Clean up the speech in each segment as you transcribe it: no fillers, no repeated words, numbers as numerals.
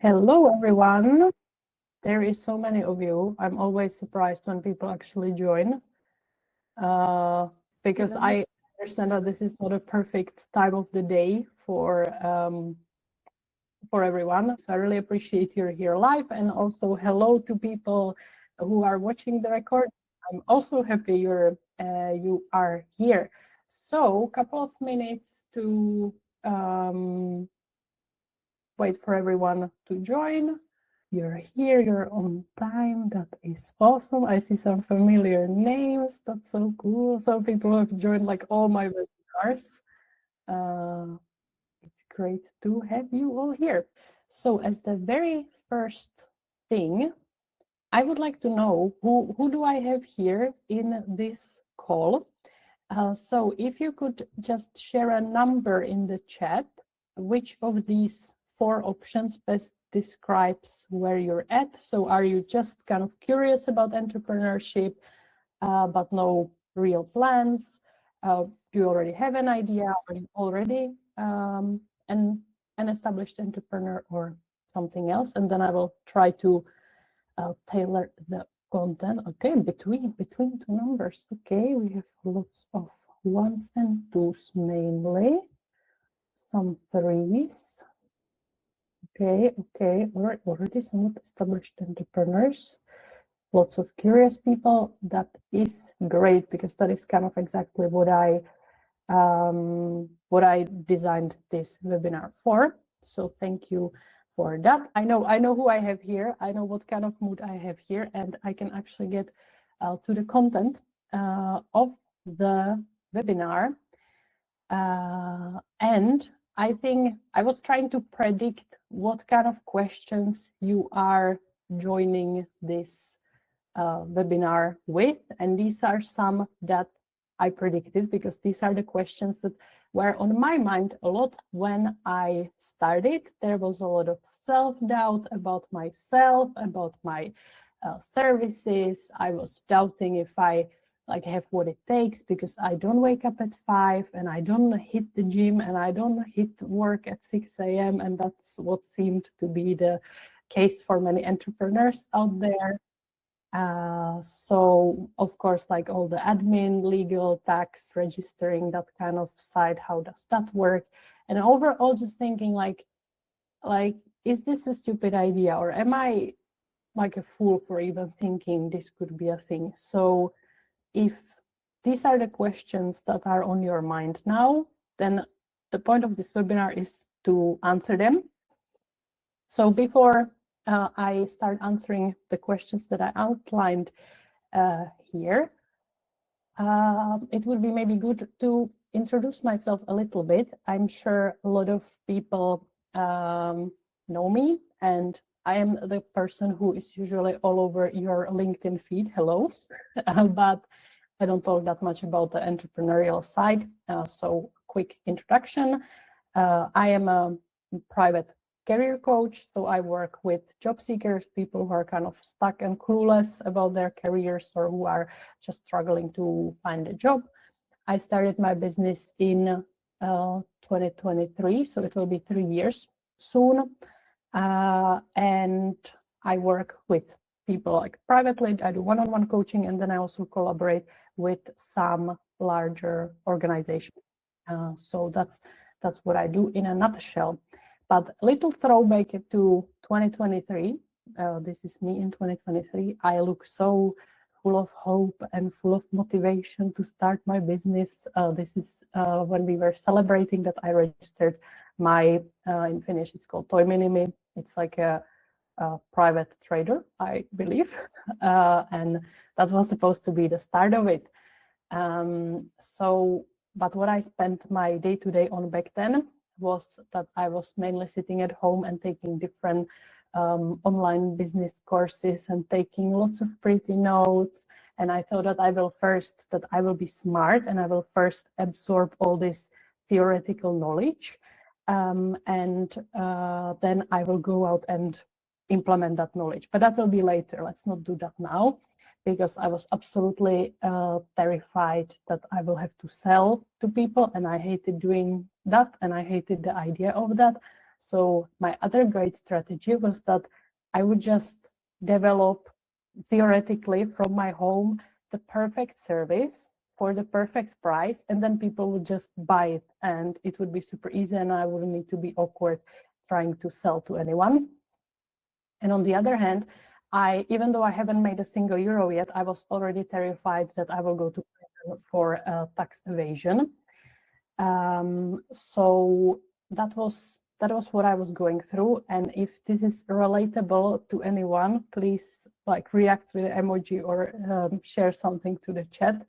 Hello, everyone. There is so many of you. I'm always surprised when people actually join because I understand that this is not a perfect time of the day for everyone. So I really appreciate you're here live, and also hello to people who are watching the record. I'm also happy you are here. So a couple of minutes to wait for everyone to join. You're here, you're on time. That is awesome. I see some familiar names. That's so cool. Some people have joined like all my webinars. It's great to have you all here. So as the very first thing, I would like to know who do I have here in this call? So if you could just share a number in the chat, which of these 4 options best describes where you're at? So are you just kind of curious about entrepreneurship, but no real plans? Do you already have an idea? Are you already an established entrepreneur or something else? And then I will try to tailor the content. Okay, between 2 numbers. Okay, we have lots of 1s and 2s mainly, some 3s. Okay, all right, already somewhat established entrepreneurs, lots of curious people. That is great, because that is kind of exactly what I designed this webinar for. So thank you for that. I know who I have here. I know what kind of mood I have here, and I can actually get to the content of the webinar. And I think I was trying to predict what kind of questions you are joining this webinar with, and these are some that I predicted, because these are the questions that were on my mind a lot when I started. There was a lot of self-doubt about myself, about my services. I was doubting if I have what it takes, because I don't wake up at 5 and I don't hit the gym and I don't hit work at 6 a.m. And that's what seemed to be the case for many entrepreneurs out there. So of course, like all the admin, legal, tax, registering, that kind of side, how does that work? And overall just thinking like, is this a stupid idea, or am I like a fool for even thinking this could be a thing? So if these are the questions that are on your mind now, then the point of this webinar is to answer them. So before I start answering the questions that I outlined here, it would be maybe good to introduce myself a little bit. I'm sure a lot of people know me, and I am the person who is usually all over your LinkedIn feed. Hello. But I don't talk that much about the entrepreneurial side. So quick introduction. I am a private career coach. So I work with job seekers, people who are kind of stuck and clueless about their careers, or who are just struggling to find a job. I started my business in 2023, so it will be 3 years soon. And I work with people like privately. I do one-on-one coaching, and then I also collaborate with some larger organizations. So that's what I do in a nutshell. But a little throwback to 2023. This is me in 2023. I look so full of hope and full of motivation to start my business. This is when we were celebrating that I registered my, in Finnish, it's called Toiminimi. It's like a private trader, I believe. And that was supposed to be the start of it. But what I spent my day-to-day on back then was that I was mainly sitting at home and taking different online business courses and taking lots of pretty notes. And I thought that I will be smart, and I will first absorb all this theoretical knowledge. And then I will go out and implement that knowledge. But that will be later. Let's not do that now, because I was absolutely terrified that I will have to sell to people, and I hated doing that, and I hated the idea of that. So my other great strategy was that I would just develop theoretically from my home the perfect service for the perfect price, and then people would just buy it and it would be super easy and I wouldn't need to be awkward trying to sell to anyone. And on the other hand, even though I haven't made a single euro yet, I was already terrified that I will go to prison for tax evasion. So that was what I was going through. And if this is relatable to anyone, please react with an emoji or share something to the chat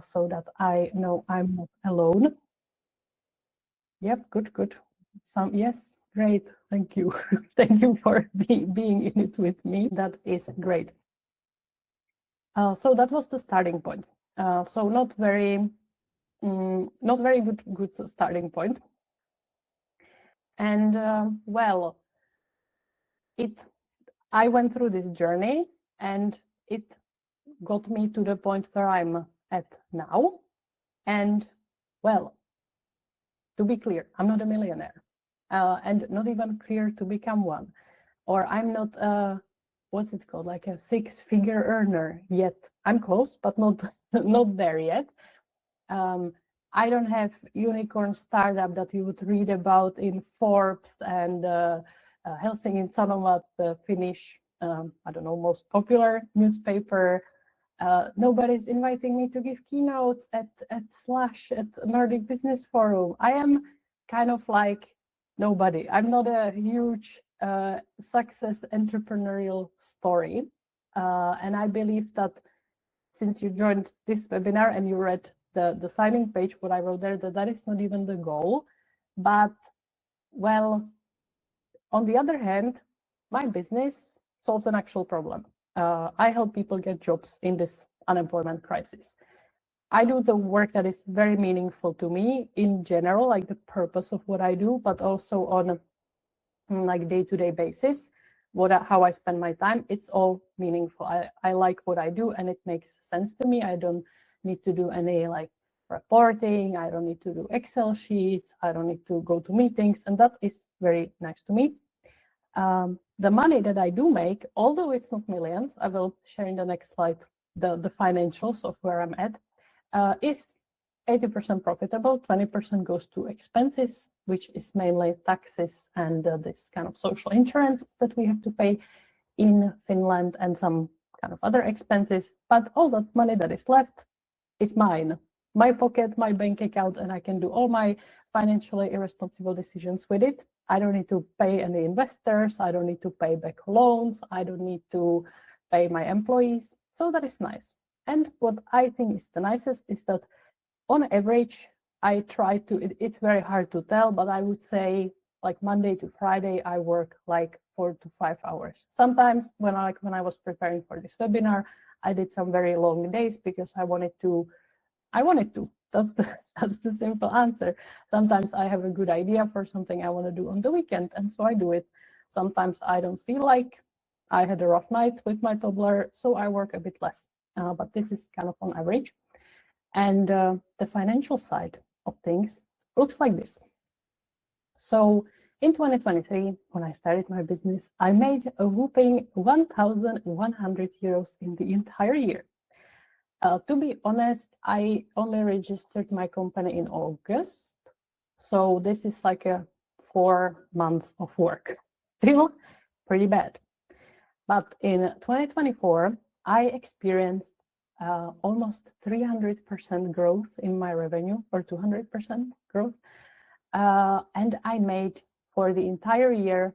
so that I know I'm not alone. Yep, good. Yes, great. Thank you. Thank you for being in it with me. That is great. So that was the starting point. So not very good starting point. And well, I went through this journey and it got me to the point where I'm at now. And well, to be clear, I'm not a millionaire and not even clear to become one, or I'm not what's it called, like a 6-figure earner yet. I'm close, but not there yet. I don't have unicorn startup that you would read about in Forbes and Helsingin Sanomat, the Finnish, I don't know, most popular newspaper. Nobody's inviting me to give keynotes at Slash, at Nordic Business Forum. I am kind of like nobody. I'm not a huge success entrepreneurial story. And I believe that since you joined this webinar and you read the signing page, what I wrote there, that is not even the goal. But well, on the other hand, my business solves an actual problem. I help people get jobs in this unemployment crisis. I do the work that is very meaningful to me in general, like the purpose of what I do, but also on a day-to-day basis, how I spend my time. It's all meaningful. I like what I do and it makes sense to me. I don't need to do any reporting. I don't need to do Excel sheets. I don't need to go to meetings, and that is very nice to me. The money that I do make, although it's not millions, I will share in the next slide the financials of where I'm at, is 80% profitable, 20% goes to expenses, which is mainly taxes and this kind of social insurance that we have to pay in Finland and some kind of other expenses. But all that money that is left is mine, my pocket, my bank account, and I can do all my financially irresponsible decisions with it. I don't need to pay any investors. I don't need to pay back loans. I don't need to pay my employees. So that is nice. And what I think is the nicest is that on average, I try to, it's very hard to tell, but I would say like Monday to Friday, I work like 4 to 5 hours. Sometimes when I was preparing for this webinar, I did some very long days because I wanted to. That's the simple answer. Sometimes I have a good idea for something I want to do on the weekend, and so I do it. Sometimes I don't feel like, I had a rough night with my toddler, so I work a bit less. But this is kind of on average. And the financial side of things looks like this. So in 2023, when I started my business, I made a whopping 1,100 euros in the entire year. To be honest, I only registered my company in August. So this is like 4 months of work. Still pretty bad. But in 2024, I experienced almost 300% growth in my revenue, or 200% growth. And I made for the entire year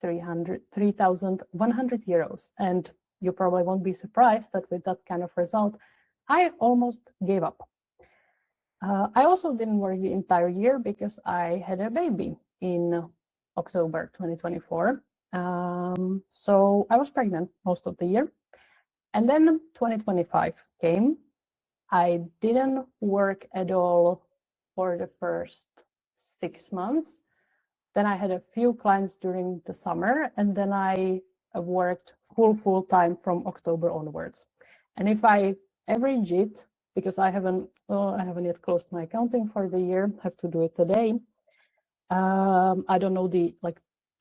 3,100 euros. And you probably won't be surprised that with that kind of result, I almost gave up. I also didn't work the entire year because I had a baby in October 2024. So I was pregnant most of the year. And then 2025 came. I didn't work at all for the first 6 months. Then I had a few clients during the summer, and then I worked full time from October onwards. And if I average it, because I haven't yet closed my accounting for the year, have to do it today. I don't know the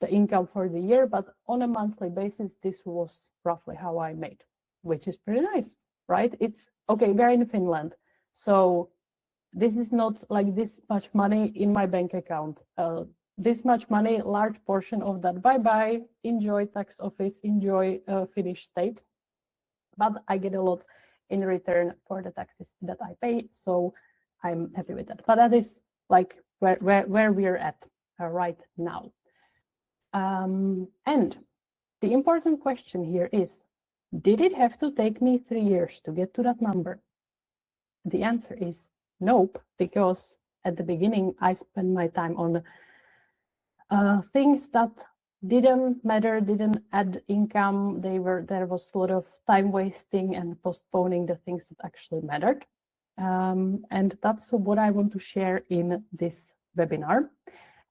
income for the year, but on a monthly basis, this was roughly how I made, which is pretty nice, right? It's okay. We're in Finland, so this is not like this much money in my bank account. This much money, large portion of that, bye-bye, enjoy tax office, enjoy Finnish state. But I get a lot in return for the taxes that I pay, so I'm happy with that. But that is like where we're at right now. And the important question here is, did it have to take me 3 years to get to that number? The answer is nope, because at the beginning I spent my time on things that didn't matter, didn't add income. There was a lot of time wasting and postponing the things that actually mattered. And that's what I want to share in this webinar.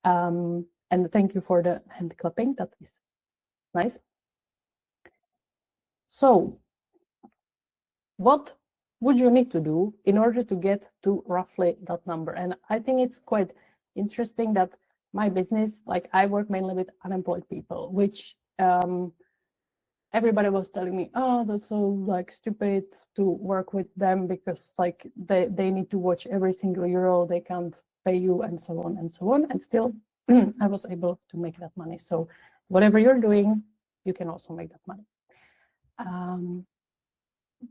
And thank you for the hand clapping. That is nice. So what would you need to do in order to get to roughly that number? And I think it's quite interesting that my business, like I work mainly with unemployed people, which everybody was telling me, oh, that's so like stupid to work with them because like they need to watch every single euro, they can't pay you, and so on and so on. And still I was able to make that money. So whatever you're doing, you can also make that money.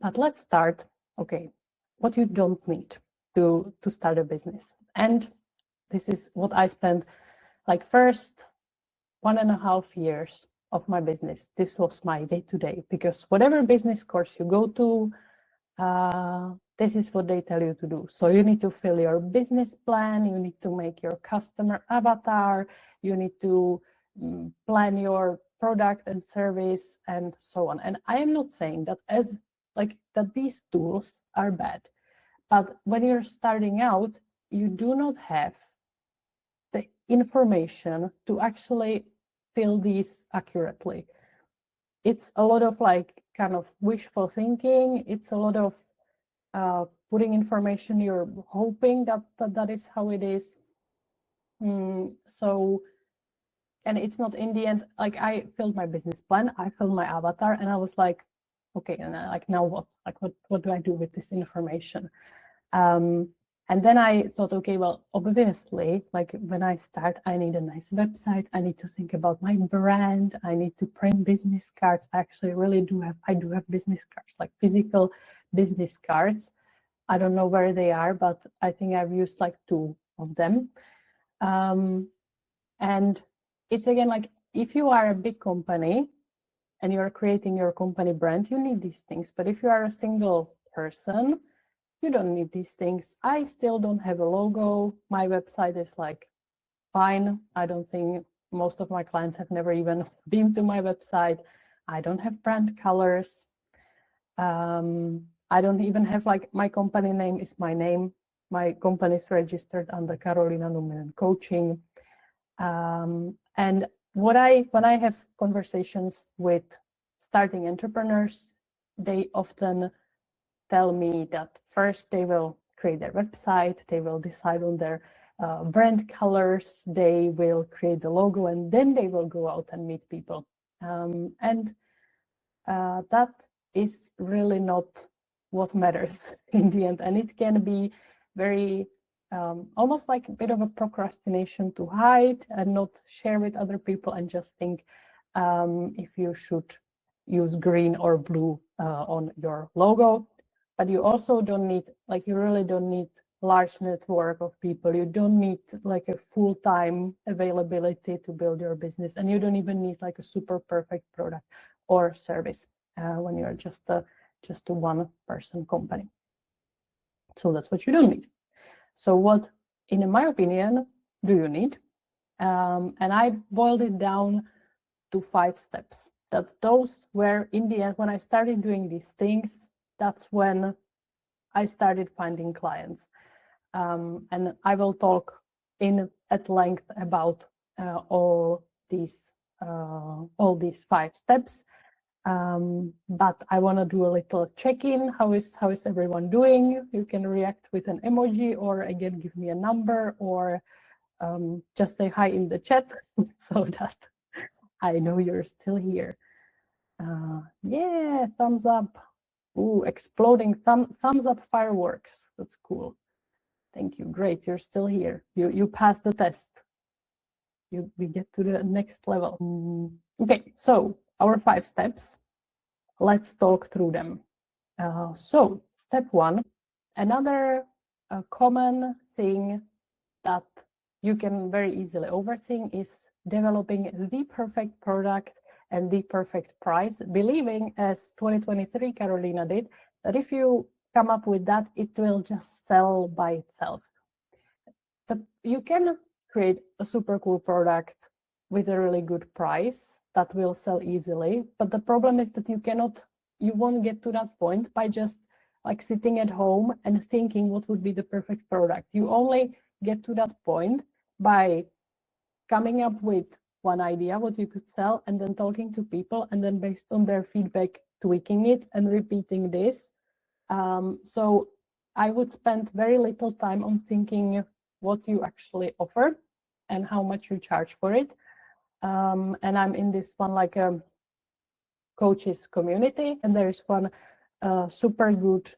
But let's start. Okay, what you don't need to start a business. And this is what I spent like first 1.5 years of my business. This was my day-to-day, because whatever business course you go to, this is what they tell you to do. So you need to fill your business plan, you need to make your customer avatar, you need to plan your product and service, and so on. And I am not saying that that these tools are bad, but when you're starting out, you do not have the information to actually fill these accurately. It's a lot of like kind of wishful thinking. It's a lot of putting information you're hoping that is how it is. So, and it's not in the end, like I filled my business plan, I filled my avatar, and I was like, okay, and like now what? Like what do I do with this information? And then I thought, okay, well, obviously, like when I start, I need a nice website. I need to think about my brand. I need to print business cards. I actually really do have business cards, like physical business cards. I don't know where they are, but I think I've used like 2 of them. And it's again, like if you are a big company and you're creating your company brand, you need these things. But if you are a single person, you don't need these things. I still don't have a logo. My website is like fine. I don't think most of my clients have never even been to my website. I don't have brand colors. I don't even have like, my company name is my name. My company is registered under Karoliina Numminen Coaching. And when I have conversations with starting entrepreneurs, they often tell me that first they will create their website, they will decide on their brand colors, they will create the logo, and then they will go out and meet people. And that is really not what matters in the end. And it can be very almost like a bit of a procrastination to hide and not share with other people and just think if you should use green or blue on your logo. But you also don't need, like, you really don't need large network of people. You don't need like a full-time availability to build your business, and you don't even need like a super perfect product or service when you're just a one-person company. So that's what you don't need. So what, in my opinion, do you need? And I boiled it down to 5 steps. That those were, in the end, when I started doing these things, that's when I started finding clients. And I will talk at length about all these 5 steps. But I want to do a little check-in. How is everyone doing? You can react with an emoji, or again give me a number, or just say hi in the chat so that I know you're still here. Yeah, thumbs up. Ooh, exploding thumbs up fireworks. That's cool. Thank you. Great, you're still here. You passed the test. We get to the next level. Okay, so our 5 steps. Let's talk through them. So step 1, another common thing that you can very easily overthink is developing the perfect product and the perfect price, believing, as 2023 Carolina did, that if you come up with that, it will just sell by itself. But you can create a super cool product with a really good price that will sell easily. But the problem is that you won't get to that point by just like sitting at home and thinking what would be the perfect product. You only get to that point by coming up with one idea what you could sell, and then talking to people, and then based on their feedback tweaking it and repeating this. So I would spend very little time on thinking what you actually offer and how much you charge for it. And I'm in this one like a coaches community, and there is one super good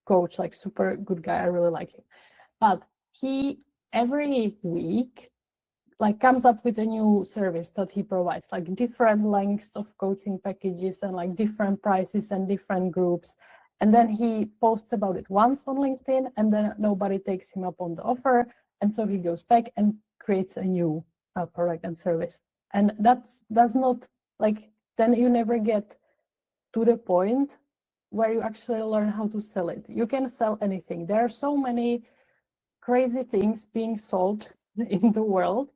coach, like super good guy. I really like him. But he every week like comes up with a new service that he provides, like different lengths of coaching packages and like different prices and different groups. And then he posts about it once on LinkedIn, and then nobody takes him up on the offer. And so he goes back and creates a new product and service. And that's not like, then you never get to the point where you actually learn how to sell it. You can sell anything. There are so many crazy things being sold in the world,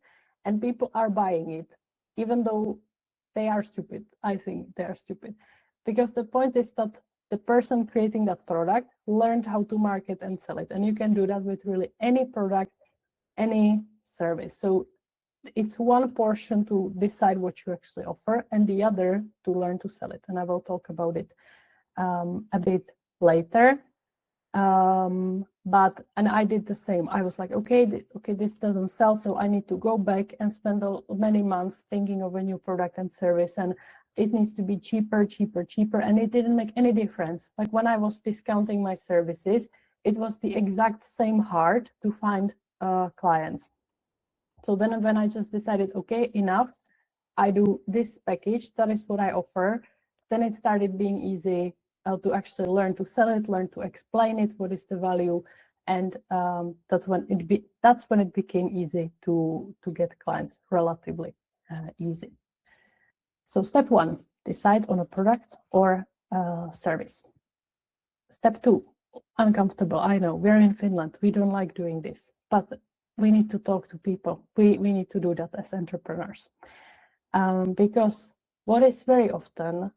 and people are buying it, even though they are stupid. I think they are stupid, because the point is that the person creating that product learned how to market and sell it, and you can do that with really any product, any service. So it's one portion to decide what you actually offer, and the other to learn to sell it. And I will talk about it a bit later. And I did the same. I was like, okay, this doesn't sell, so I need to go back and spend many months thinking of a new product and service, and it needs to be cheaper, and it didn't make any difference. Like when I was discounting my services, it was the exact same hard to find clients. So then when I just decided, okay, enough, I do this package, that is what I offer, then it started being easy to actually learn to sell it, learn to explain it, what is the value, and that's when it became easy to get clients, relatively easy. So step 1, decide on a product or service. Step 2, uncomfortable. I know we're in Finland, we don't like doing this, but we need to talk to people. We need to do that as entrepreneurs, because what is very often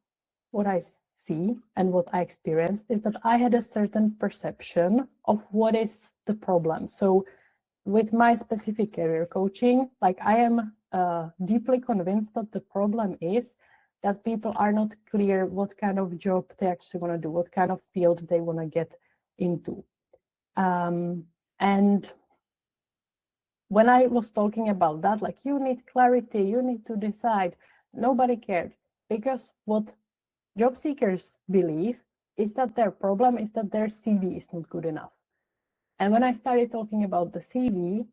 what I see and what I experienced is that I had a certain perception of what is the problem. So with my specific career coaching, like I am deeply convinced that the problem is that people are not clear what kind of job they actually want to do, what kind of field they want to get into. And when I was talking about that, like you need clarity, you need to decide, nobody cared, because what job seekers believe is that their problem is that their CV is not good enough. And when I started talking about the CV,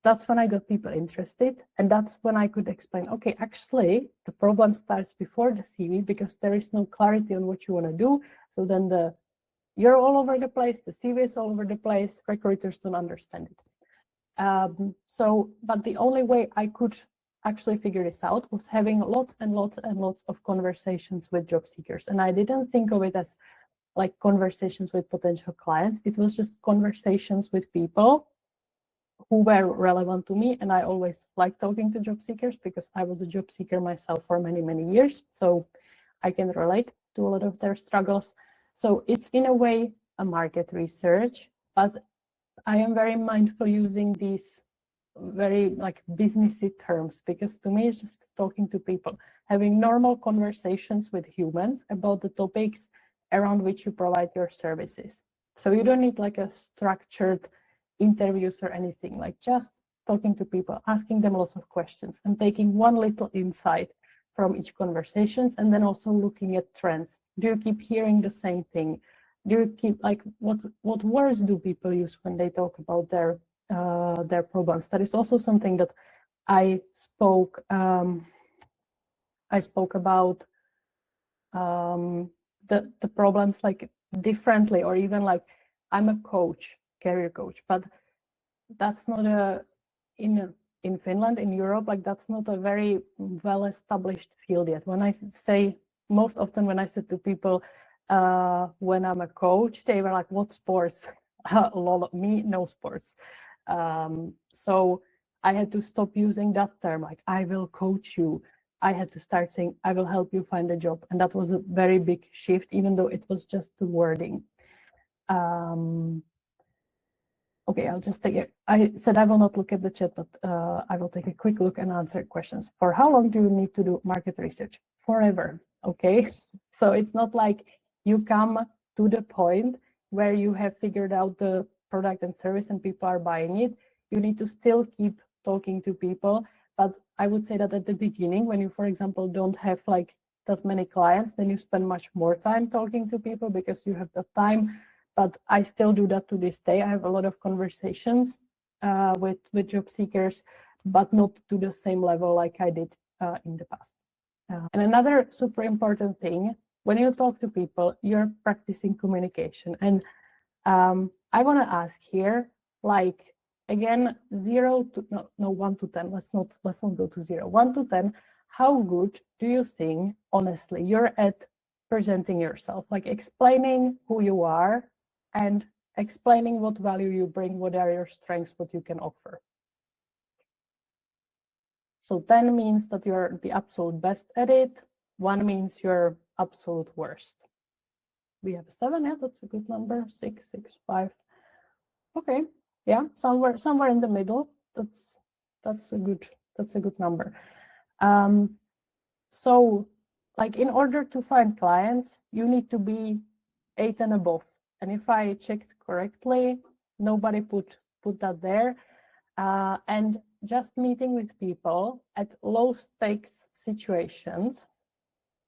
that's when I got people interested. And that's when I could explain, okay, actually, the problem starts before the CV, because there is no clarity on what you want to do. So then you're all over the place, the CV is all over the place, recruiters don't understand it. But the only way I could actually figure this out was having lots and lots and lots of conversations with job seekers. And I didn't think of it as like conversations with potential clients. It was just conversations with people who were relevant to me. And I always liked talking to job seekers because I was a job seeker myself for many, many years. So I can relate to a lot of their struggles. So it's in a way a market research, but I am very mindful using these very like businessy terms, because to me it's just talking to people, having normal conversations with humans about the topics around which you provide your services. So you don't need like a structured interviews or anything, like just talking to people, asking them lots of questions and taking one little insight from each conversations, and then also looking at trends. Do you keep hearing the same thing? Do you keep, like, what words do people use when they talk about their problems? That is also something that I spoke about the problems like differently, or even like I'm a coach, career coach, but that's not in Finland, in Europe, like that's not a very well established field yet. When I say, most often when I said to people when I'm a coach, they were like, what sports? Me, no sports. So I had to stop using that term, like I will coach you. I had to start saying, I will help you find a job. And that was a very big shift, even though it was just the wording. Okay, I'll just take it. I said I will not look at the chat, but I will take a quick look and answer questions. For how long do you need to do market research? Forever, okay? So it's not like you come to the point where you have figured out the product and service and people are buying it. You need to still keep talking to people. But I would say that at the beginning, when you, for example, don't have like that many clients, then you spend much more time talking to people because you have the time. But I still do that to this day. I have a lot of conversations with job seekers, but not to the same level like I did in the past. And another super important thing, when you talk to people, you're practicing communication. And I want to ask here, like, again, 1 to 10. Let's not go to 0. 1 to 10. How good do you think, honestly, you're at presenting yourself, like explaining who you are and explaining what value you bring, what are your strengths, what you can offer? So 10 means that you're the absolute best at it. 1 means you're absolute worst. We have 7, yeah, that's a good number. 6, 5. Okay, yeah, somewhere in the middle. That's a good number. So, like, in order to find clients, you need to be 8 and above. And if I checked correctly, nobody put that there. And just meeting with people at low stakes situations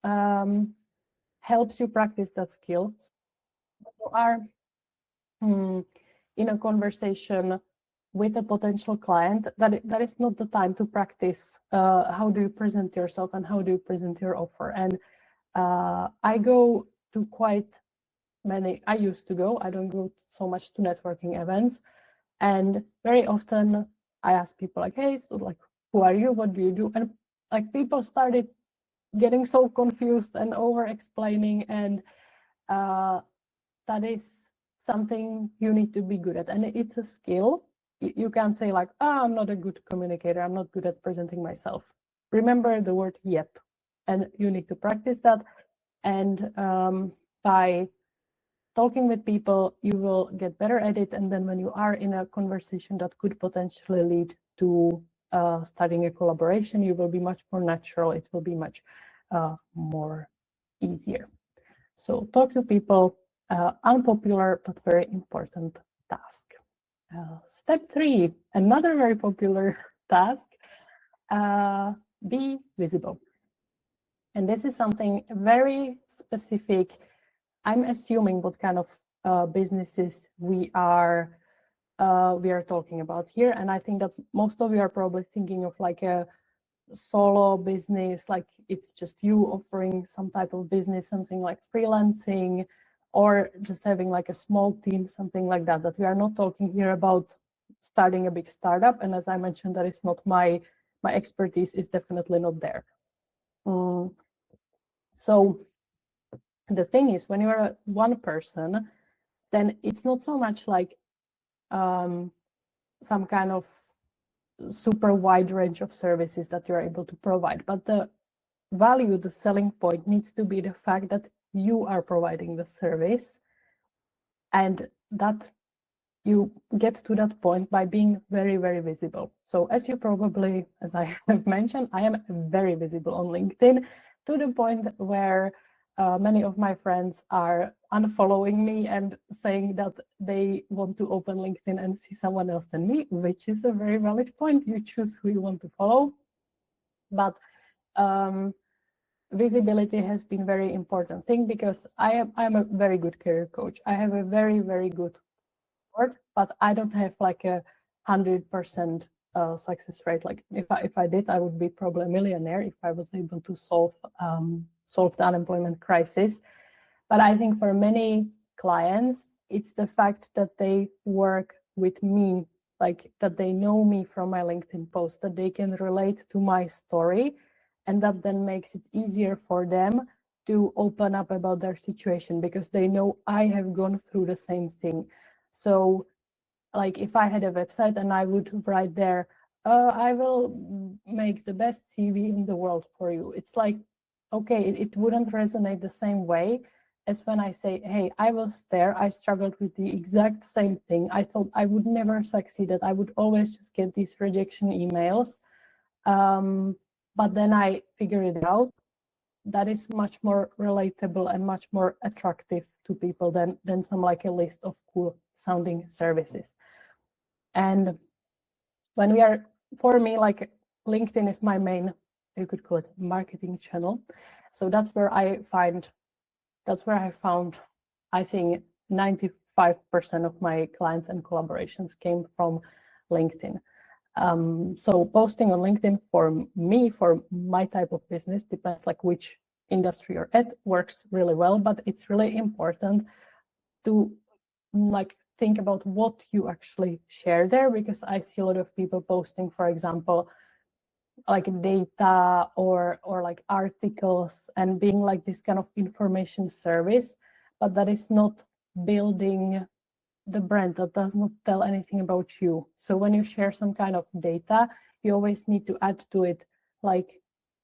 helps you practice that skill. So you are in a conversation with a potential client, that is not the time to practice how do you present yourself and how do you present your offer. And I go to quite many, I used to go, I don't go so much to networking events. And very often I ask people like, hey, so like, who are you? What do you do? And like people started getting so confused and over explaining. And that is something you need to be good at. And it's a skill. You can't say like, oh, I'm not a good communicator. I'm not good at presenting myself. Remember the word yet. And you need to practice that. And by talking with people, you will get better at it. And then when you are in a conversation that could potentially lead to starting a collaboration, you will be much more natural. It will be much more easier. So talk to people, unpopular but very important task. Step 3, another very popular task, be visible. And this is something very specific. I'm assuming what kind of businesses we are talking about here. And I think that most of you are probably thinking of like a solo business, like it's just you offering some type of business, something like freelancing, or just having like a small team, something like that. That we are not talking here about starting a big startup. And as I mentioned, that is not my expertise, is definitely not there. So the thing is, when you're one person, then it's not so much like some kind of super wide range of services that you're able to provide, but the value, the selling point needs to be the fact that you are providing the service, and that you get to that point by being very, very visible. So as you probably, as I have mentioned, I am very visible on LinkedIn, to the point where many of my friends are unfollowing me and saying that they want to open LinkedIn and see someone else than me, which is a very valid point. You choose who you want to follow. But visibility has been very important thing, because I'm a very good career coach. I have a very, very good board, but I don't have like a 100% success rate. Like if I did, I would be probably a millionaire if I was able to solve the unemployment crisis. But I think for many clients, it's the fact that they work with me, like that they know me from my LinkedIn post, that they can relate to my story, and that then makes it easier for them to open up about their situation, because they know I have gone through the same thing. So like if I had a website and I would write there, I will make the best CV in the world for you, it's like, okay, it wouldn't resonate the same way as when I say, hey, I was there, I struggled with the exact same thing, I thought I would never succeed, that I would always just get these rejection emails, but then I figured it out. That is much more relatable and much more attractive to people than some like a list of cool sounding services. And when we are, for me, like LinkedIn is my main, you could call it, marketing channel. So that's where I found, I think 95% of my clients and collaborations came from LinkedIn. So posting on LinkedIn for me, for my type of business, depends like which industry you're at, works really well, but it's really important to like think about what you actually share there, because I see a lot of people posting, for example, like data or like articles and being like this kind of information service, but that is not building the brand, that does not tell anything about you. So when you share some kind of data, you always need to add to it like,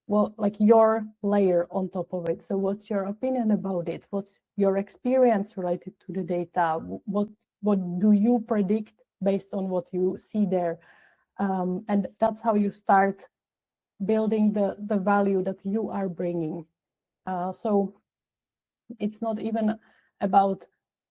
well, like your layer on top of it. So what's your opinion about it? What's your experience related to the data? What do you predict based on what you see there? And that's how you start building the value that you are bringing. So it's not even about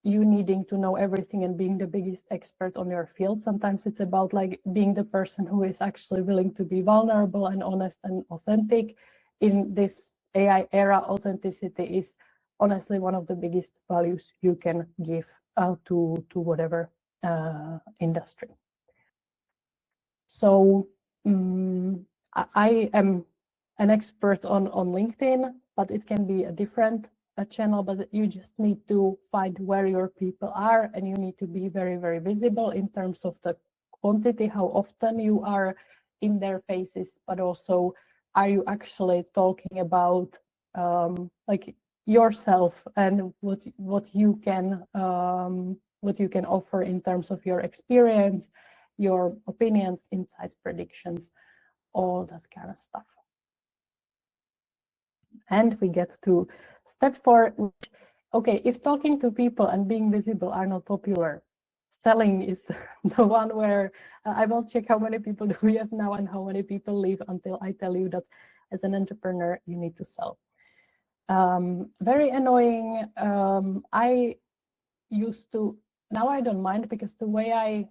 you needing to know everything and being the biggest expert on your field. Sometimes it's about like being the person who is actually willing to be vulnerable and honest and authentic. In this AI era, authenticity is honestly one of the biggest values you can give to whatever industry. So I am an expert on LinkedIn, but it can be a different channel, but you just need to find where your people are, and you need to be very, very visible in terms of the quantity, how often you are in their faces, but also are you actually talking about like yourself and what you can offer in terms of your experience, your opinions, insights, predictions, all that kind of stuff. And we get to step 4. Okay, if talking to people and being visible are not popular, selling is the one where I will check how many people do we have now and how many people leave until I tell you that as an entrepreneur, you need to sell. Very annoying. I used to, now I don't mind, because the way I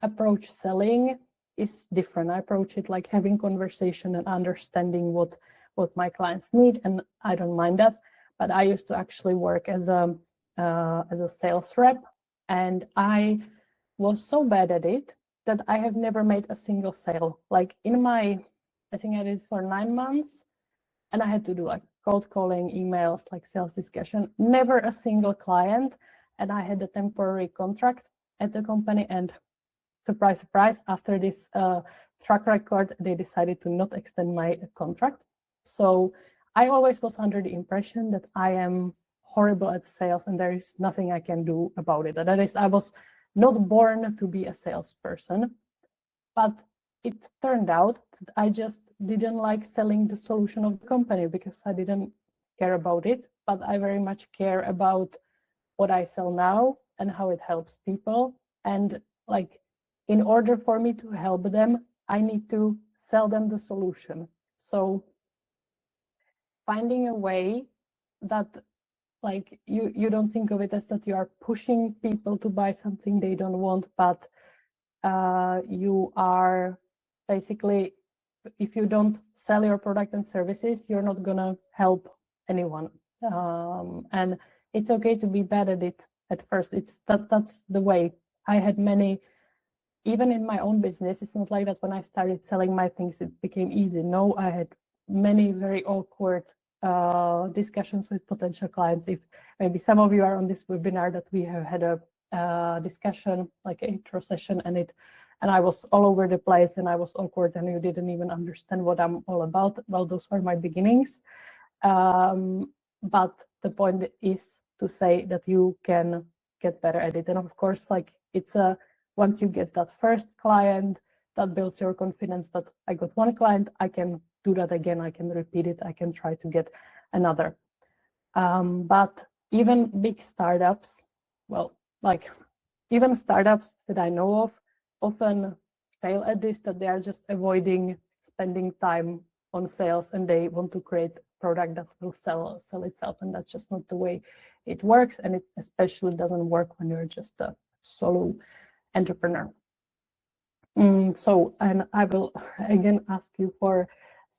approach selling is different. I approach it like having conversation and understanding what my clients need, and I don't mind that. But I used to actually work as a sales rep, and I was so bad at it that I have never made a single sale. Like in my, I think I did for 9 months, and I had to do like cold calling, emails, like sales discussion, never a single client. And I had a temporary contract at the company, and surprise, surprise, after this track record, they decided to not extend my contract. So I always was under the impression that I am horrible at sales and there is nothing I can do about it. That is, I was not born to be a salesperson, but it turned out that I just didn't like selling the solution of the company because I didn't care about it, but I very much care about what I sell now and how it helps people. And like, in order for me to help them, I need to sell them the solution. So finding a way that like you don't think of it as that you are pushing people to buy something they don't want, but you are basically, if you don't sell your product and services, you're not gonna help anyone. And it's okay to be bad at it at first. That's the way. I had many, even in my own business, it's not like that when I started selling my things, it became easy. No, I had many very awkward discussions with potential clients. If maybe some of you are on this webinar, that we have had a discussion, like an intro session, and I was all over the place and I was awkward and you didn't even understand what I'm all about. Well, those were my beginnings. But the point is to say that you can get better at it. And of course, like once you get that first client, that builds your confidence that I got one client, I can do that again, I can repeat it, I can try to get another. But even big startups, well, like even startups that I know of often fail at this, that they are just avoiding spending time on sales and they want to create a product that will sell itself. And that's just not the way it works. And it especially doesn't work when you're just a solo entrepreneur. So, and I will again ask you for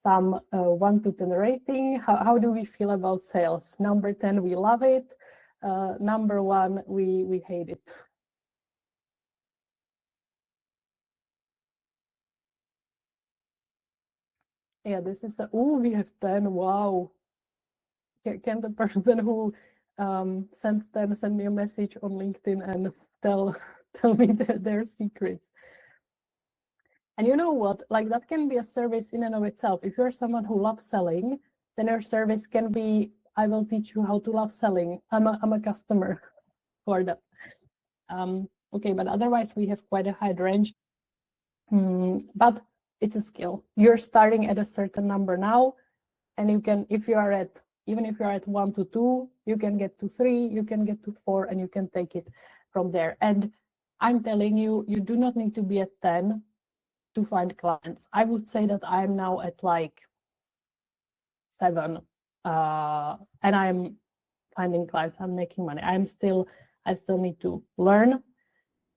some 1 to 10 rating. How do we feel about sales? Number 10, we love it. Number 1, we hate it. Yeah, this is we have 10. Wow. Can the person who sent 10 send me a message on LinkedIn and tell me their secrets? And you know what, like that can be a service in and of itself. If you're someone who loves selling, then your service can be, I will teach you how to love selling. I'm a customer for that. Okay, but otherwise we have quite a high range. But it's a skill. You're starting at a certain number now, and you can, if you are at, even if you're at 1 to 2, you can get to 3, you can get to 4, and you can take it from there. And I'm telling you, you do not need to be at 10 to find clients. I would say that I'm now at like 7, and I'm finding clients, I'm making money. I still need to learn.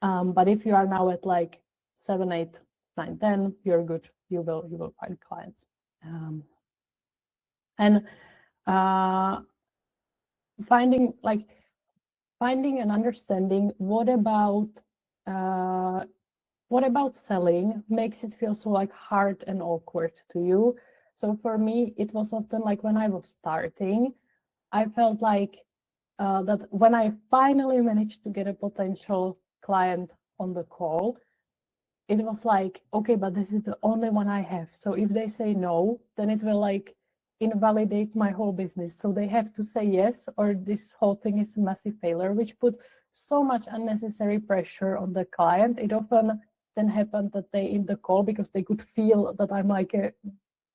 But if you are now at like 7, 8, 9, 10, you're good. You will find clients. And finding and understanding what about selling makes it feel so like hard and awkward to you. So for me, it was often like when I was starting, I felt like that when I finally managed to get a potential client on the call, it was like, okay, but this is the only one I have. So if they say no, then it will like invalidate my whole business. So they have to say yes, or this whole thing is a massive failure, which put so much unnecessary pressure on the client. It often then happened that they in the call, because they could feel that I'm like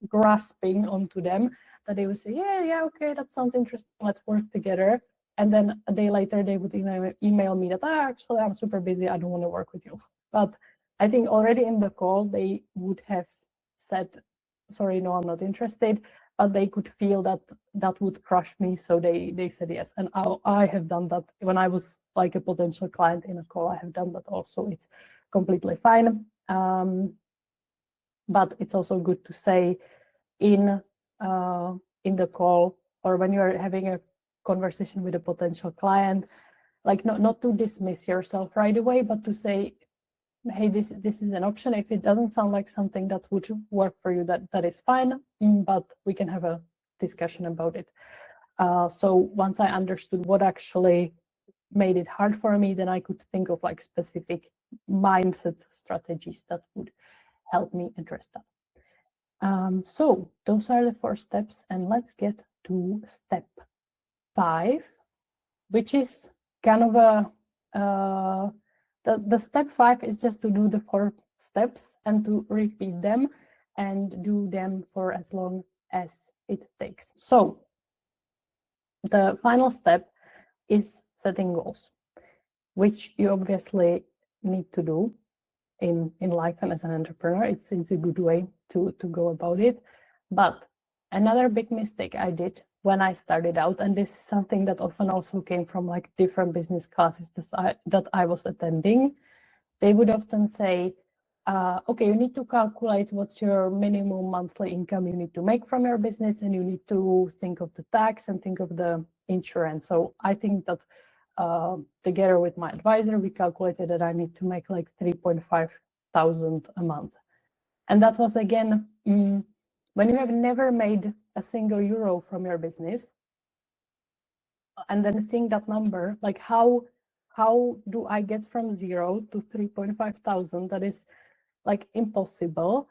grasping onto them, that they would say, yeah, okay, that sounds interesting, let's work together. And then a day later, they would email me that, actually, I'm super busy, I don't want to work with you. But I think already in the call, they would have said, sorry, no, I'm not interested, but they could feel that that would crush me. So they said yes. And I have done that when I was like a potential client in a call. I have done that also. It's completely fine. But it's also good to say in the call, or when you're having a conversation with a potential client, like not to dismiss yourself right away, but to say, hey, this is an option. If it doesn't sound like something that would work for you, that is fine, but we can have a discussion about it. So once I understood what actually made it hard for me, then I could think of like specific mindset strategies that would help me address that. So those are the 4 steps, and let's get to step 5, which is kind of a the step 5 is just to do the 4 steps and to repeat them and do them for as long as it takes. So the final step is setting goals, which you obviously need to do in life and as an entrepreneur. It's a good way to go about it. But another big mistake I did when I started out, and this is something that often also came from like different business classes that I was attending, they would often say, okay, you need to calculate what's your minimum monthly income you need to make from your business, and you need to think of the tax and think of the insurance. So I think that together with my advisor, we calculated that I need to make like 3.5 thousand a month. And that was again, when you have never made a single euro from your business, and then seeing that number, like how do I get from 0 to 3.5 thousand? That is like impossible.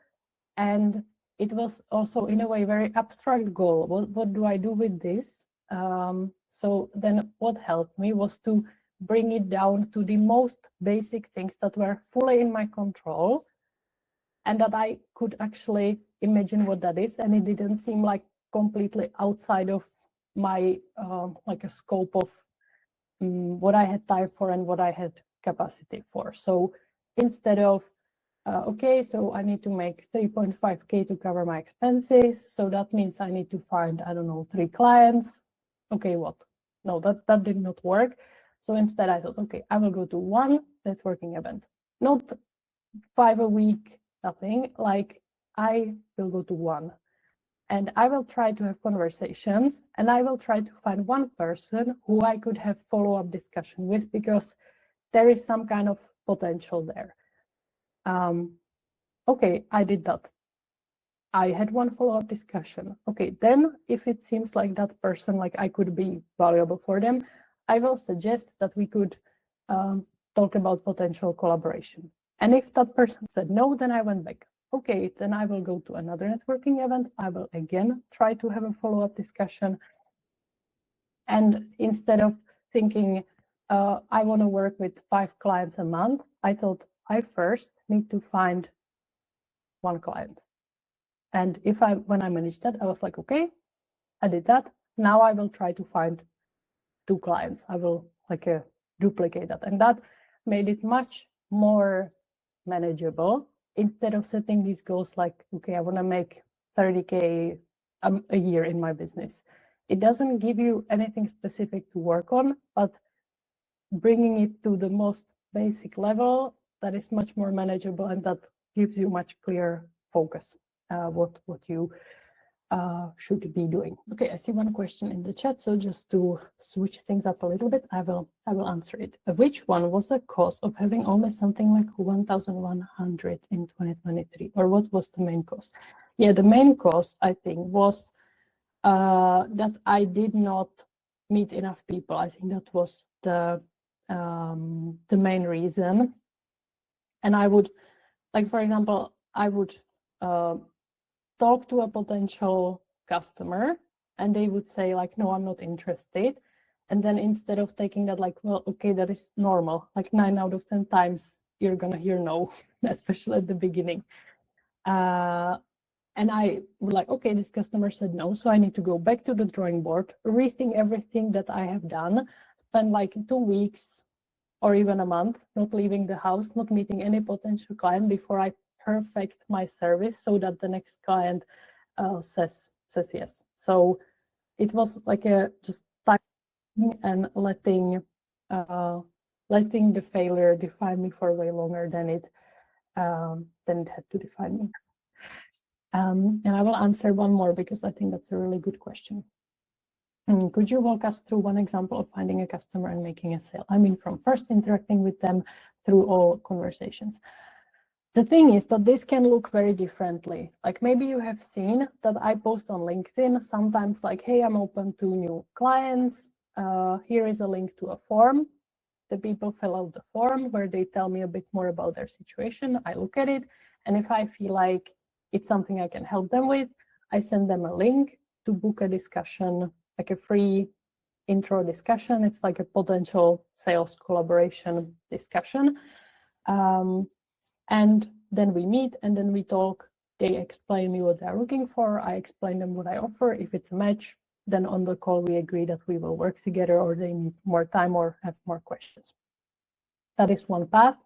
And it was also in a way very abstract goal. What do I do with this? So then what helped me was to bring it down to the most basic things that were fully in my control, and that I could actually imagine what that is, and it didn't seem like completely outside of my like a scope of what I had time for and what I had capacity for. So instead of okay, so I need to make 3.5K to cover my expenses, so that means I need to find, I don't know, 3 clients. Okay, what? No, that did not work. So instead I thought, okay, I will go to 1 networking event, not 5 a week, nothing. Like I will go to 1, and I will try to have conversations, and I will try to find 1 person who I could have follow-up discussion with, because there is some kind of potential there. Okay, I did that. I had 1 follow-up discussion. Okay, then if it seems like that person, like I could be valuable for them, I will suggest that we could talk about potential collaboration. And if that person said no, then I went back. Okay, then I will go to another networking event. I will again try to have a follow-up discussion. And instead of thinking, I want to work with 5 clients a month, I thought I first need to find 1 client. And when I managed that, I was like, okay, I did that. Now I will try to find 2 clients. I will like duplicate that. And that made it much more manageable, instead of setting these goals like, okay, I want to make 30K a year in my business. It doesn't give you anything specific to work on, but bringing it to the most basic level, that is much more manageable, and that gives you much clearer focus what you should be doing. Okay, I see 1 question in the chat, so just to switch things up a little bit, I will answer it. Which one was the cost of having only something like 1,100 in 2023, or what was the main cost? Yeah, the main cost, I think, was that I did not meet enough people. I think that was the main reason. And I would, like, for example, I would talk to a potential customer, and they would say like, no, I'm not interested. And then instead of taking that like, well, okay, that is normal, like 9 out of 10 times you're gonna hear no, especially at the beginning. And I would like, okay, this customer said no, so I need to go back to the drawing board, rethink everything that I have done, spend like 2 weeks or even a month, not leaving the house, not meeting any potential client before I perfect my service, so that the next client says yes. So it was like a just timing and letting the failure define me for way longer than it had to define me. And I will answer 1 more, because I think that's a really good question. Could you walk us through 1 example of finding a customer and making a sale? I mean, from first interacting with them through all conversations. The thing is that this can look very differently. Like maybe you have seen that I post on LinkedIn sometimes like, hey, I'm open to new clients. Here is a link to a form. The people fill out the form where they tell me a bit more about their situation. I look at it, and if I feel like it's something I can help them with, I send them a link to book a discussion, like a free intro discussion. It's like a potential sales collaboration discussion. And then we meet, and then we talk. They explain me what they're looking for. I explain them what I offer. If it's a match, then on the call we agree that we will work together, or they need more time or have more questions. That is 1 path.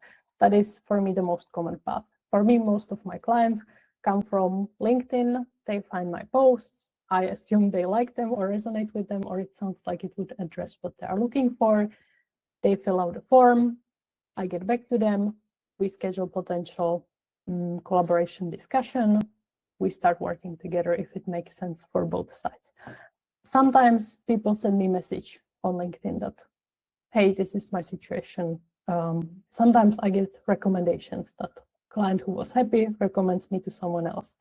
That is for me the most common path. For me, most of my clients come from LinkedIn. They find my posts, I assume they like them or resonate with them, or it sounds like it would address what they are looking for. They fill out a form, I get back to them, we schedule potential collaboration discussion, we start working together if it makes sense for both sides. Sometimes people send me a message on LinkedIn that, hey, this is my situation. Sometimes I get recommendations that client who was happy recommends me to someone else.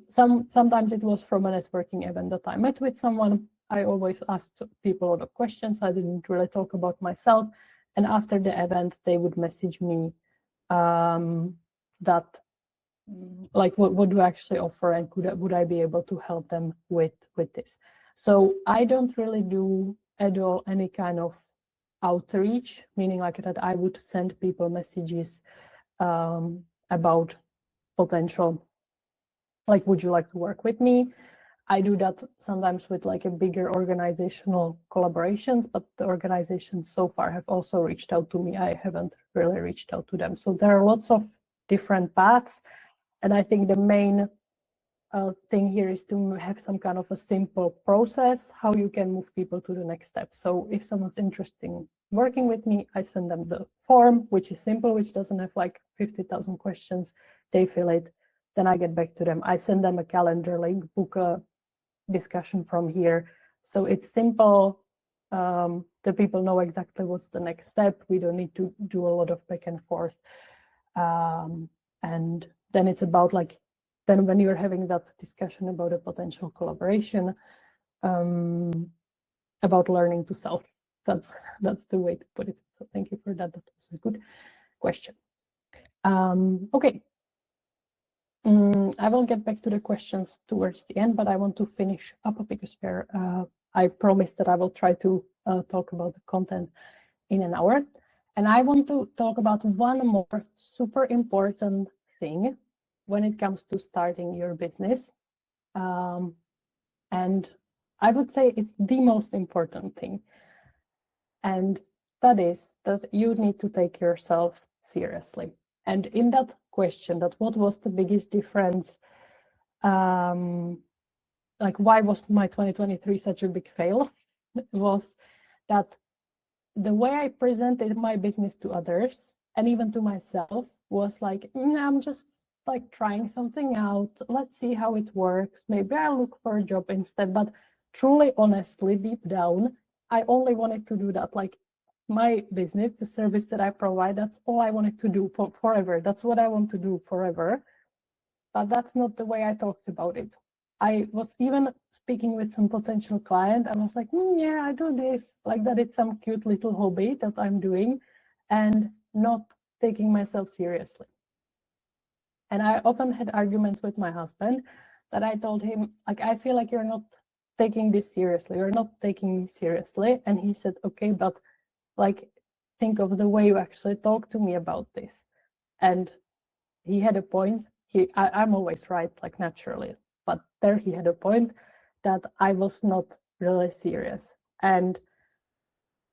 Sometimes it was from a networking event that I met with someone. I always asked people a lot of questions. I didn't really talk about myself. And after the event, they would message me that, like, what do I actually offer, and would I be able to help them with this? So I don't really do at all any kind of outreach, meaning like that I would send people messages about potential, like, would you like to work with me? I do that sometimes with like a bigger organizational collaborations, but the organizations so far have also reached out to me. I haven't really reached out to them. So there are lots of different paths. And I think the main thing here is to have some kind of a simple process, how you can move people to the next step. So if someone's interested in working with me, I send them the form, which is simple, which doesn't have like 50,000 questions. They fill it, then I get back to them. I send them a calendar link, book a discussion from here. So it's simple. The people know exactly what's the next step. We don't need to do a lot of back and forth. And then it's about like, then when you're having that discussion about a potential collaboration, about learning to sell. That's the way to put it. So thank you for that. That was a good question. Okay. I will get back to the questions towards the end, but I want to finish up because I promised that I will try to talk about the content in an hour. And I want to talk about one more super important thing when it comes to starting your business. And I would say it's the most important thing. And that is that you need to take yourself seriously. And in that question, that what was the biggest difference, like why was my 2023 such a big fail, was that the way I presented my business to others and even to myself was like, I'm just like trying something out. Let's see how it works. Maybe I'll look for a job instead. But truly, honestly, deep down, I only wanted to do that. Like my business, the service that I provide, that's all I wanted to do forever. That's what I want to do forever. But that's not the way I talked about it. I was even speaking with some potential client. I was like, yeah, I do this, like that it's some cute little hobby that I'm doing and not taking myself seriously. And I often had arguments with my husband that I told him, like, I feel like you're not taking this seriously. You're not taking me seriously. And he said, okay, but like, think of the way you actually talk to me about this. And he had a point. I'm always right, like naturally. But there he had a point that I was not really serious. And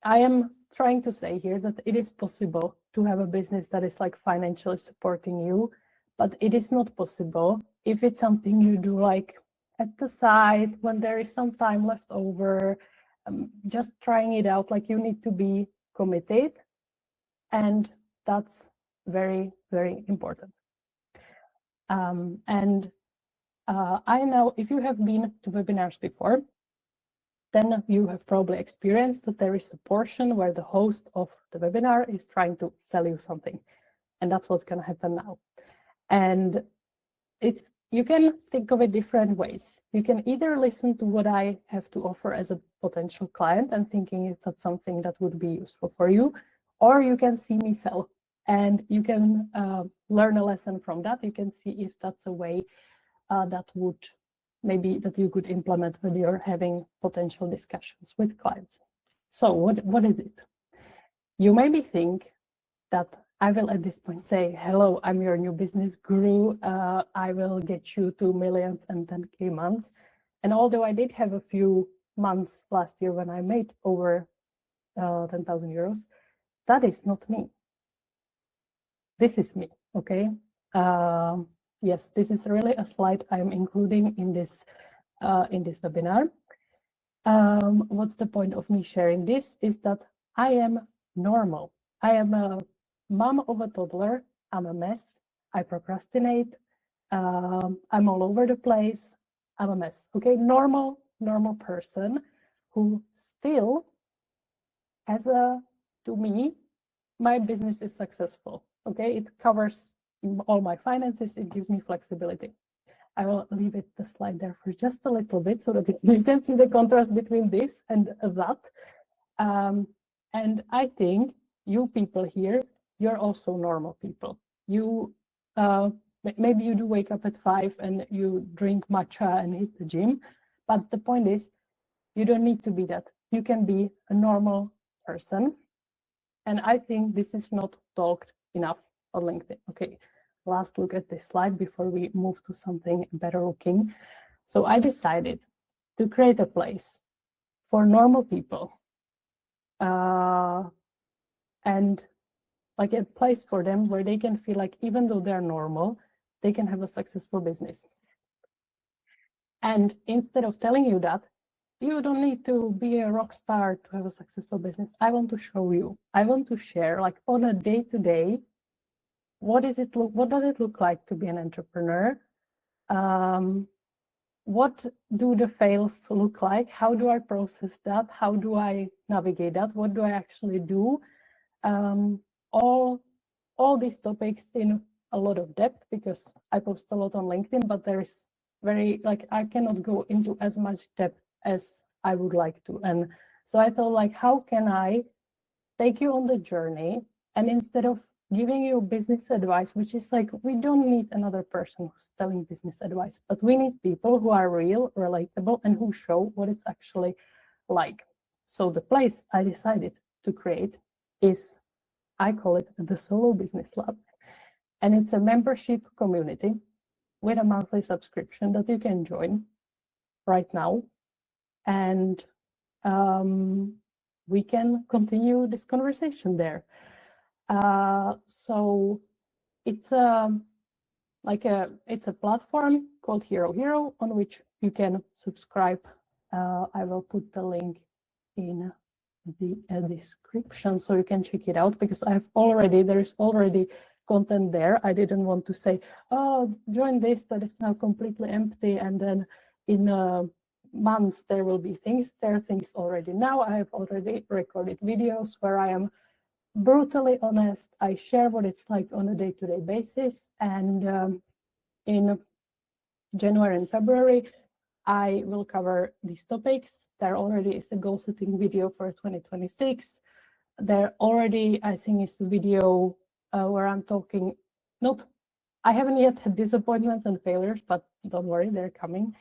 I am trying to say here that it is possible to have a business that is like financially supporting you, but it is not possible if it's something you do like at the side when there is some time left over, just trying it out. Like you need to be committed, and that's very, very important. I know if you have been to webinars before, then you have probably experienced that there is a portion where the host of the webinar is trying to sell you something. And that's what's going to happen now. And you can think of it different ways. You can either listen to what I have to offer as a potential client and thinking if that's something that would be useful for you, or you can see me sell and you can learn a lesson from that. You can see if that's a way that you could implement when you're having potential discussions with clients. So what is it? You maybe think that I will at this point say, hello, I'm your new business guru. I will get you to millions and 10K months. And although I did have a few months last year when I made over 10,000 euros, that is not me. This is me, okay? Yes, this is really a slide I'm including in this in this webinar. What's the point of me sharing this is that I am normal. I am a mom of a toddler. I'm a mess. I procrastinate. I'm all over the place. I'm a mess. Okay, normal person who still has to me, my business is successful. Okay, it covers all my finances. It gives me flexibility. I will leave the slide there for just a little bit so that you can see the contrast between this and that. And I think you people here, you're also normal people. You maybe you do wake up at 5 and you drink matcha and hit the gym, but the point is, you don't need to be that. You can be a normal person. And I think this is not talked enough on LinkedIn. Okay, last look at this slide before we move to something better looking. So I decided to create a place for normal people and like a place for them where they can feel like even though they're normal, they can have a successful business. And instead of telling you that, you don't need to be a rock star to have a successful business. I want to show you. I want to share, like on a day-to-day, what does it look like to be an entrepreneur? What do the fails look like? How do I process that? How do I navigate that? What do I actually do? All these topics in a lot of depth, because I post a lot on LinkedIn, but there is I cannot go into as much depth as I would like to. And so I thought, like, how can I take you on the journey? And instead of giving you business advice, which is like, we don't need another person who's telling business advice, but we need people who are real, relatable, and who show what it's actually like. So the place I decided to create is, I call it the Solo Business Lab. And it's a membership community with a monthly subscription that you can join right now. And we can continue this conversation there. So it's a platform called Hero Hero on which you can subscribe. I will put the link in the description so you can check it out, because there is already content there. I didn't want to say, oh, join this that is now completely empty, and then in months there will be things. There are things already now. I have already recorded videos where I am brutally honest. I share what it's like on a day-to-day basis. And in January and February, I will cover these topics. There already is a goal setting video for 2026. There already, I think, is a video where I'm talking, I haven't yet had disappointments and failures, but don't worry, they're coming.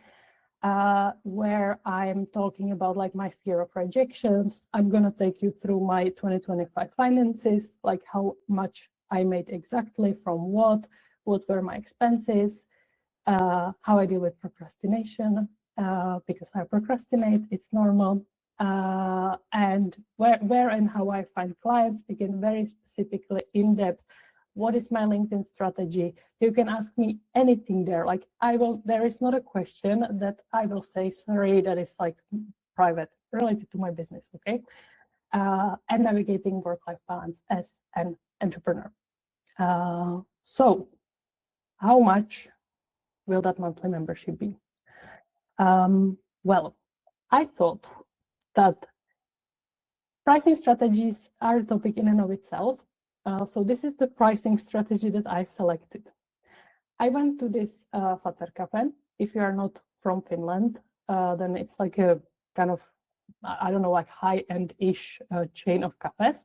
Where I'm talking about like my fear of rejections. I'm going to take you through my 2025 finances, like how much I made exactly from what were my expenses, how I deal with procrastination, because I procrastinate, it's normal, and where and how I find clients, again, very specifically in depth. What is my LinkedIn strategy? You can ask me anything there. Like there is not a question that I will say, sorry, that is like private, related to my business, okay? And navigating work-life balance as an entrepreneur. So how much will that monthly membership be? Well, I thought that pricing strategies are a topic in and of itself. So this is the pricing strategy that I selected. I went to this Fazer Cafe. If you are not from Finland, then it's like a kind of, I don't know, like high-end-ish chain of cafes.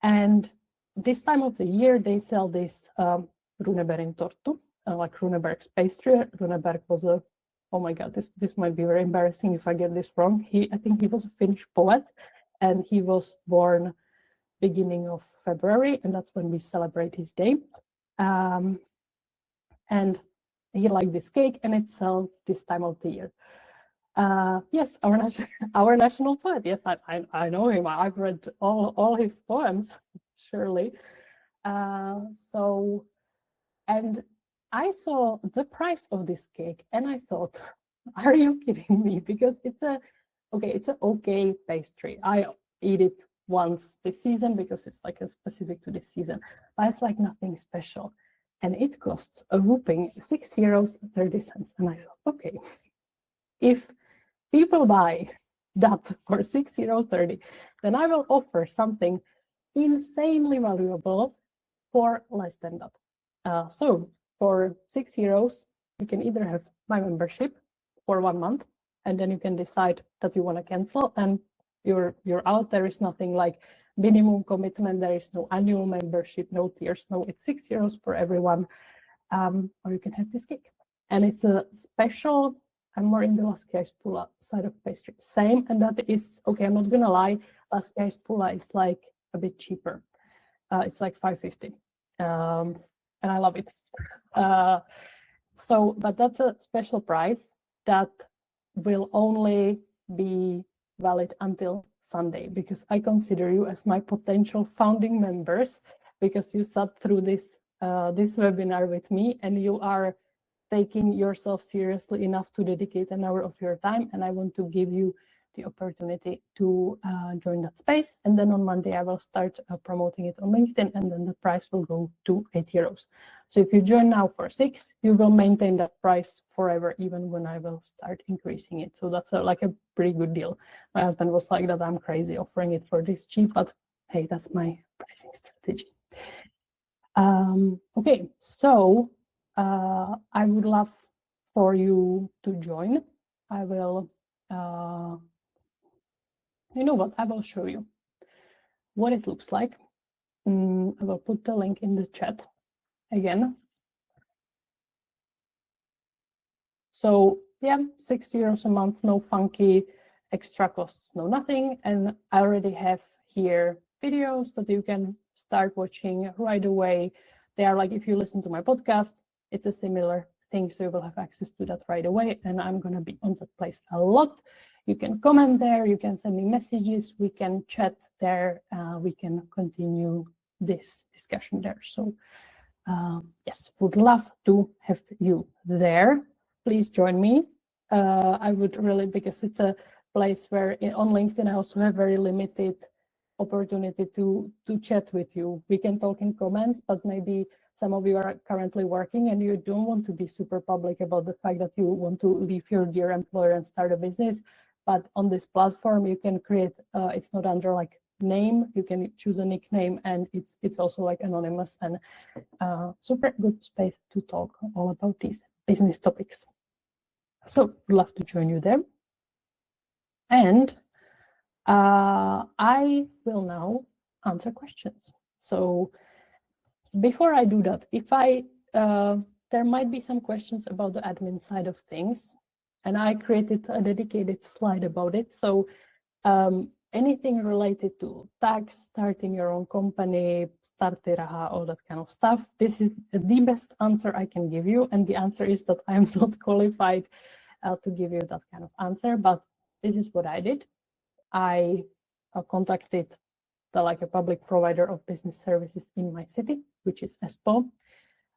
And this time of the year, they sell this Runebergin torttu, like Runeberg's pastry. Runeberg was oh my God, this might be very embarrassing if I get this wrong. I think he was a Finnish poet, and he was born beginning of February, and that's when we celebrate his day. And he liked this cake, and it sells this time of the year. Yes, our national poet. Yes, I know him. I've read all his poems, surely. So, and I saw the price of this cake, and I thought, Are you kidding me? Because it's an okay pastry. I eat it once this season because it's like a specific to this season, but it's like nothing special. And it costs a whopping €6.30. And I thought, okay, if people buy that for €6.30, then I will offer something insanely valuable for less than that. So for €6, you can either have my membership for 1 month, and then you can decide that you want to cancel, and you're out. There is nothing like minimum commitment. There is no annual membership, no tiers. No, it's €6 for everyone. Or you can have this cake, and it's a special. I'm more in the Laskiaispula side of pastry. Same, and that is okay. I'm not gonna lie. Laskiaispula is like a bit cheaper. It's like $5.50, and I love it. But that's a special price that will only be valid until Sunday, because I consider you as my potential founding members, because you sat through this webinar with me, and you are taking yourself seriously enough to dedicate an hour of your time, and I want to give you the opportunity to join that space. And then on Monday, I will start promoting it on LinkedIn, and then the price will go to €8. So if you join now for €6, you will maintain that price forever, even when I will start increasing it. So that's like a pretty good deal. My husband was like that I'm crazy offering it for this cheap, but hey, that's my pricing strategy. Okay, so I would love for you to join. I will, you know what, I will show you what it looks like. I will put the link in the chat again. So yeah, €60 a month, no funky extra costs, no nothing. And I already have here videos that you can start watching right away. They are like, if you listen to my podcast, it's a similar thing, so you will have access to that right away. And I'm gonna be on that place a lot. You can comment there, you can send me messages, we can chat there, we can continue this discussion there. So yes, would love to have you there. Please join me. I would really, because it's a place where on LinkedIn I also have very limited opportunity to chat with you. We can talk in comments, but maybe some of you are currently working and you don't want to be super public about the fact that you want to leave your dear employer and start a business. But on this platform, you can create, it's not under like name, you can choose a nickname, and it's also like anonymous, and super good space to talk all about these business topics. So I'd love to join you there. And I will now answer questions. So before I do that, there might be some questions about the admin side of things, and I created a dedicated slide about it. So anything related to tax, starting your own company, Starttiraha, all that kind of stuff, this is the best answer I can give you. And the answer is that I am not qualified to give you that kind of answer, but this is what I did. I contacted a public provider of business services in my city, which is Espoo.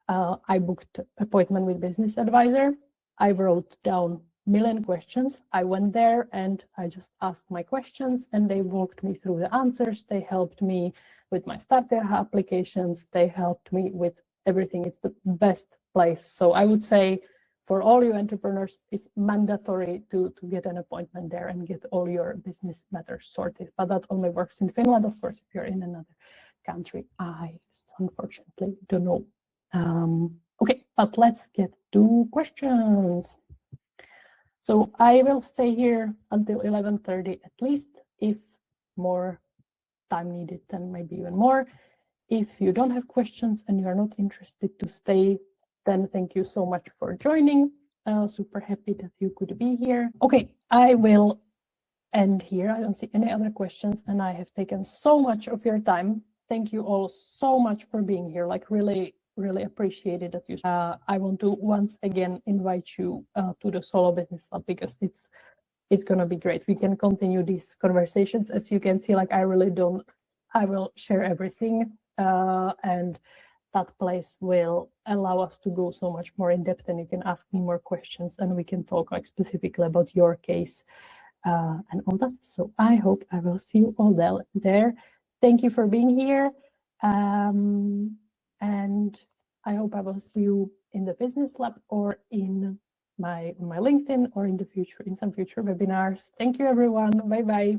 I booked appointment with business advisor. I wrote down million questions. I went there and I just asked my questions, and they walked me through the answers. They helped me with my Starttiraha applications. They helped me with everything. It's the best place. So I would say for all you entrepreneurs, it's mandatory to get an appointment there and get all your business matters sorted. But that only works in Finland. Of course, if you're in another country, I unfortunately don't know. Okay, but let's get to questions. So I will stay here until 11:30 at least. If more time needed, then maybe even more. If you don't have questions and you're not interested to stay, then thank you so much for joining. Super happy that you could be here. Okay, I will end here. I don't see any other questions, and I have taken so much of your time. Thank you all so much for being here. Like really appreciate it that you. I want to once again invite you to the Solo Business Lab, because it's gonna be great. We can continue these conversations. As you can see, like I will share everything, and that place will allow us to go so much more in depth, and you can ask me more questions and we can talk like specifically about your case and all that. So I hope I will see you all there. Thank you for being here. And I hope I will see you in the Business Lab or in my LinkedIn or in the future, in some future webinars. Thank you, everyone. Bye-bye.